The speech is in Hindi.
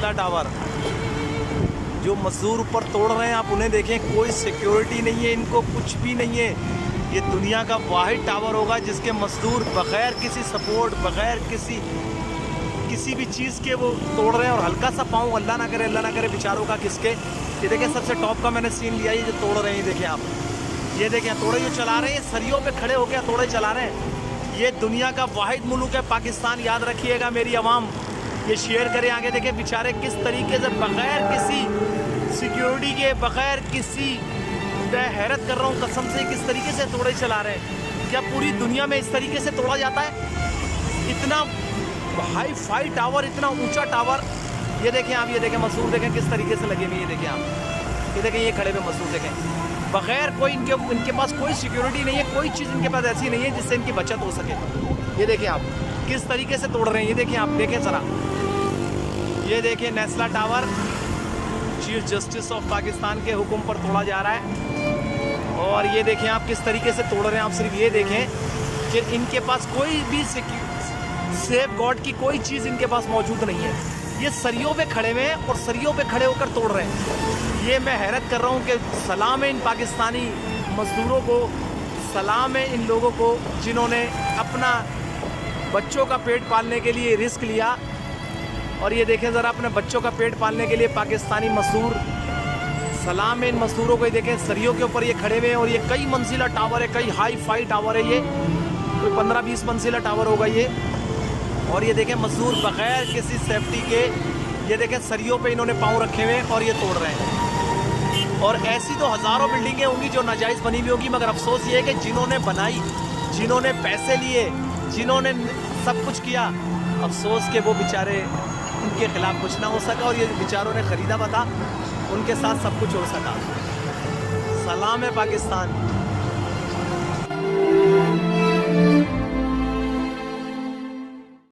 नेस्ला टावर, जो मजदूर ऊपर तोड़ रहे हैं आप उन्हें देखें, कोई सिक्योरिटी नहीं है, इनको कुछ भी नहीं है। ये दुनिया का वाहिद टावर होगा जिसके मजदूर बग़ैर किसी सपोर्ट, बग़ैर किसी भी चीज़ के वो तोड़ रहे हैं। और हल्का सा पाँव, अल्लाह ना करे बेचारों का किसके। ये देखें सबसे टॉप का मैंने सीन लिया, ये जो तोड़ रहे हैं, देखें आप, ये देखें तोड़े जो चला रहे हैं, सरियों पे खड़े होकर तोड़े चला रहे हैं। ये दुनिया का वाहिद मुल्क है पाकिस्तान, याद रखिएगा मेरी आवाम, ये शेयर करें आगे। देखें बेचारे किस तरीके से बग़ैर किसी सिक्योरिटी के, बग़ैर किसी, मैं हैरत कर रहा हूँ कसम से, किस तरीके से तोड़े चला रहे हैं। क्या पूरी दुनिया में इस तरीके से तोड़ा जाता है? इतना हाई फाई टावर, इतना ऊंचा टावर। ये देखें आप, ये देखें मजदूर देखें किस तरीके से लगे हुए, ये देखें आप, ये देखें ये खड़े हुए मजदूर देखें, बग़ैर कोई इनके पास कोई सिक्योरिटी नहीं है, कोई चीज़ इनके पास ऐसी नहीं है जिससे इनकी बचत हो सके। ये देखें आप किस तरीके से तोड़ रहे हैं, ये देखें आप, देखें ज़रा, ये देखें Nasla tower chief justice of Pakistan के हुक्म पर तोड़ा जा रहा है। और ये देखें आप किस तरीके से तोड़ रहे हैं। आप सिर्फ ये देखें कि इनके पास कोई भी सेफ गार्ड की कोई चीज़ इनके पास मौजूद नहीं है। ये सरियों पे खड़े हुए हैं और सरियों पे खड़े होकर तोड़ रहे हैं। ये मैं हैरत कर रहा हूँ कि सलाम है इन पाकिस्तानी मजदूरों को, सलाम है इन लोगों को जिन्होंने अपना बच्चों का पेट पालने के लिए रिस्क लिया। और ये देखें ज़रा, अपने बच्चों का पेट पालने के लिए पाकिस्तानी मजदूर, सलाम है इन मजदूरों को। ये देखें सरियों के ऊपर ये खड़े हुए हैं और ये कई मंजिला टावर है, कई हाई फाई टावर है, ये कोई 15-20 मंजिला टावर होगा ये। और ये देखें मजदूर बग़ैर किसी सेफ्टी के, ये देखें सरियों पे इन्होंने पाँव रखे हुए और ये तोड़ रहे हैं। और ऐसी तो हज़ारों बिल्डिंगें होंगी जो नाजायज़ बनी हुई होगी, मगर अफसोस ये है कि जिन्होंने बनाई, जिन्होंने पैसे लिए, जिन्होंने सब कुछ किया, अफसोस के वो बेचारे, उनके ख़िलाफ़ कुछ ना हो सका। और ये बेचारों ने ख़रीदा पता, उनके साथ सब कुछ हो सका। सलाम है पाकिस्तान।